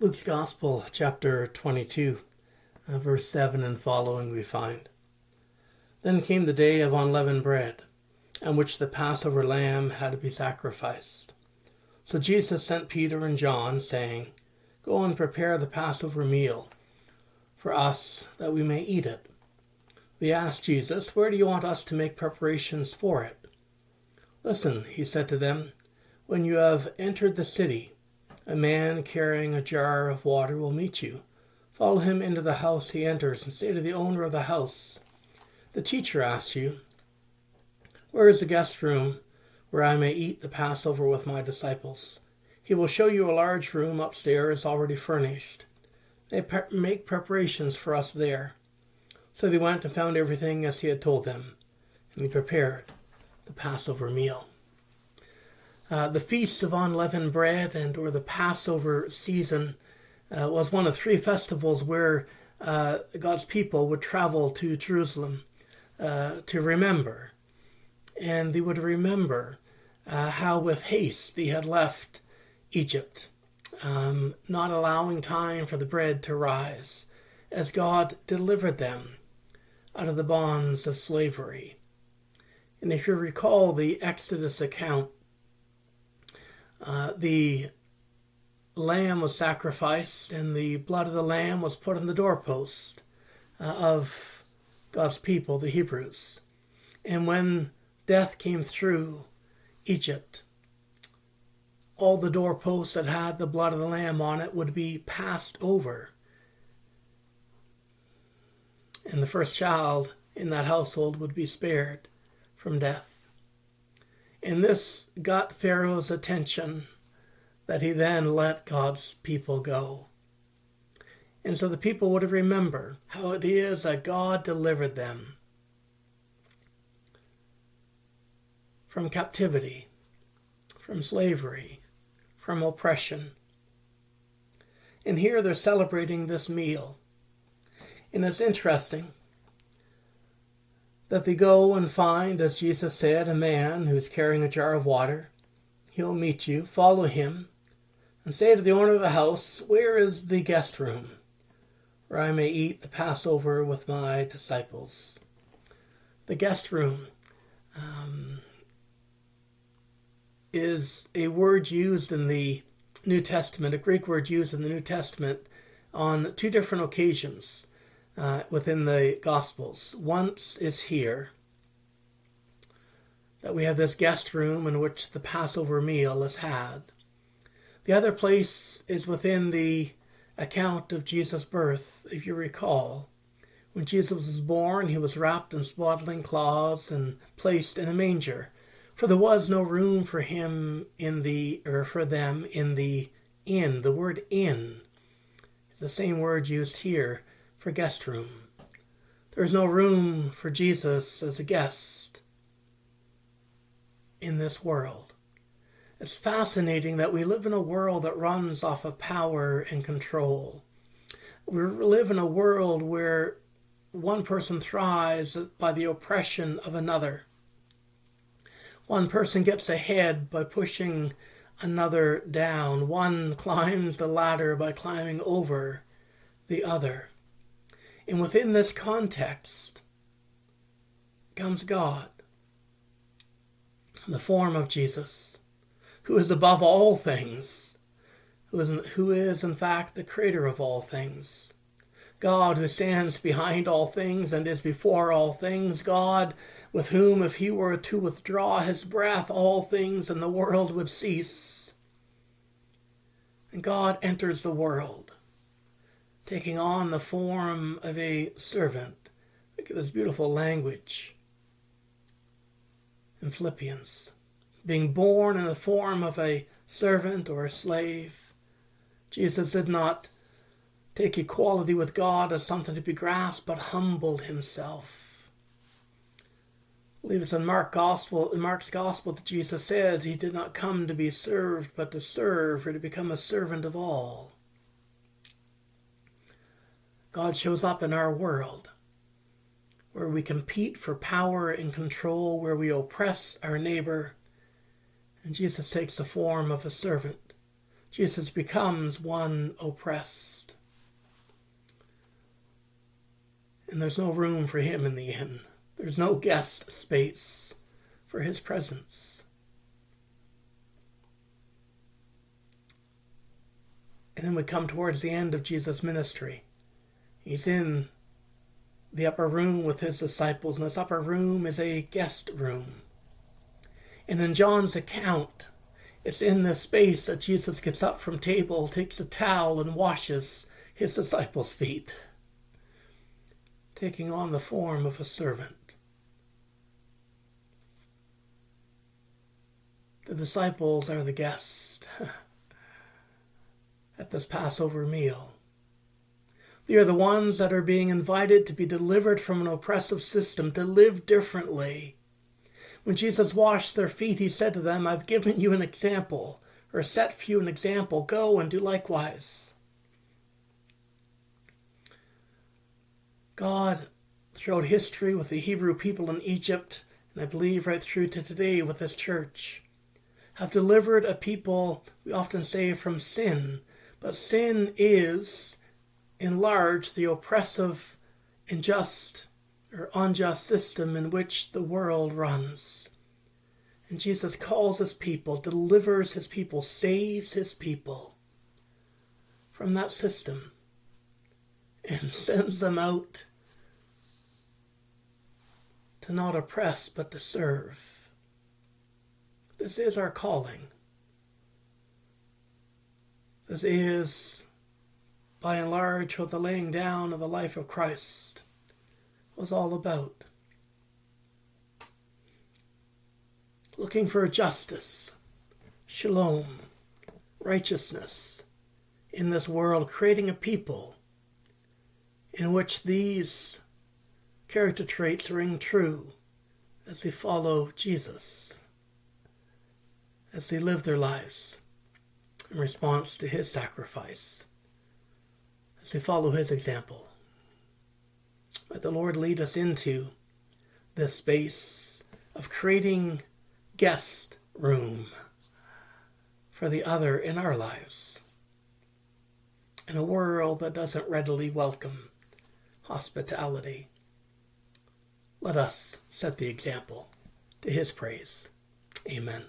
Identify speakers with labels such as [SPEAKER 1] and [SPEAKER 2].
[SPEAKER 1] Luke's Gospel, chapter 22, verse 7 and following we find. Then came the day of unleavened bread, on which the Passover lamb had to be sacrificed. So Jesus sent Peter and John, saying, Go and prepare the Passover meal for us, that we may eat it. They asked Jesus, Where do you want us to make preparations for it? Listen, he said to them, When you have entered the city, a man carrying a jar of water will meet you. Follow him into the house he enters and say to the owner of the house, The teacher asks you, Where is the guest room where I may eat the Passover with my disciples? He will show you a large room upstairs already furnished. They make preparations for us there. So they went and found everything as he had told them, and he prepared the Passover meal. The Feast of Unleavened Bread or the Passover season was one of three festivals where God's people would travel to Jerusalem to remember. And they would remember how with haste they had left Egypt, not allowing time for the bread to rise, as God delivered them out of the bonds of slavery. And if you recall the Exodus account, the lamb was sacrificed and the blood of the lamb was put on the doorpost of God's people, the Hebrews. And when death came through Egypt, all the doorposts that had the blood of the lamb on it would be passed over. And the first child in that household would be spared from death. And this got Pharaoh's attention, that he then let God's people go. And so the people would remember how it is that God delivered them from captivity, from slavery, from oppression. And here they're celebrating this meal. And it's interesting that they go and find, as Jesus said, a man who's carrying a jar of water. He'll meet you, follow him, and say to the owner of the house, Where is the guest room where I may eat the Passover with my disciples? The guest room is a word used in the New Testament, a Greek word used in the New Testament on two different occasions within the Gospels. Once is here, that we have this guest room in which the Passover meal is had. The other place is within the account of Jesus' birth, if you recall. When Jesus was born, he was wrapped in swaddling cloths and placed in a manger, for there was no room for him for them in the inn. The word inn is the same word used here for guest room. There is no room for Jesus as a guest in this world. It's fascinating that we live in a world that runs off of power and control. We live in a world where one person thrives by the oppression of another. One person gets ahead by pushing another down. One climbs the ladder by climbing over the other. And within this context comes God, in the form of Jesus, who is above all things, who is in fact the creator of all things. God who stands behind all things and is before all things. God with whom, if he were to withdraw his breath, all things in the world would cease. And God enters the world, taking on the form of a servant. Look at this beautiful language in Philippians. Being born in the form of a servant or a slave, Jesus did not take equality with God as something to be grasped, but humbled himself. I believe it's in Mark's Gospel that Jesus says he did not come to be served, but to serve, or to become a servant of all. God shows up in our world where we compete for power and control, where we oppress our neighbor, and Jesus takes the form of a servant. Jesus becomes one oppressed. And there's no room for him in the inn. There's no guest space for his presence. And then we come towards the end of Jesus' ministry. He's in the upper room with his disciples, and this upper room is a guest room. And in John's account, it's in this space that Jesus gets up from table, takes a towel, and washes his disciples' feet, taking on the form of a servant. The disciples are the guests at this Passover meal. They are the ones that are being invited to be delivered from an oppressive system, to live differently. When Jesus washed their feet, he said to them, I've given you an example, or set for you an example. Go and do likewise. God, throughout history with the Hebrew people in Egypt, and I believe right through to today with this church, have delivered a people, we often say, from sin. But sin is, in large, the oppressive, unjust system in which the world runs. And Jesus calls his people, delivers his people, saves his people from that system, and sends them out to not oppress, but to serve. This is our calling. This is, by and large, what the laying down of the life of Christ was all about. Looking for justice, shalom, righteousness in this world, creating a people in which these character traits ring true as they follow Jesus, as they live their lives in response to his sacrifice, as they follow his example. Let the Lord lead us into this space of creating guest room for the other in our lives, in a world that doesn't readily welcome hospitality. Let us set the example to his praise. Amen.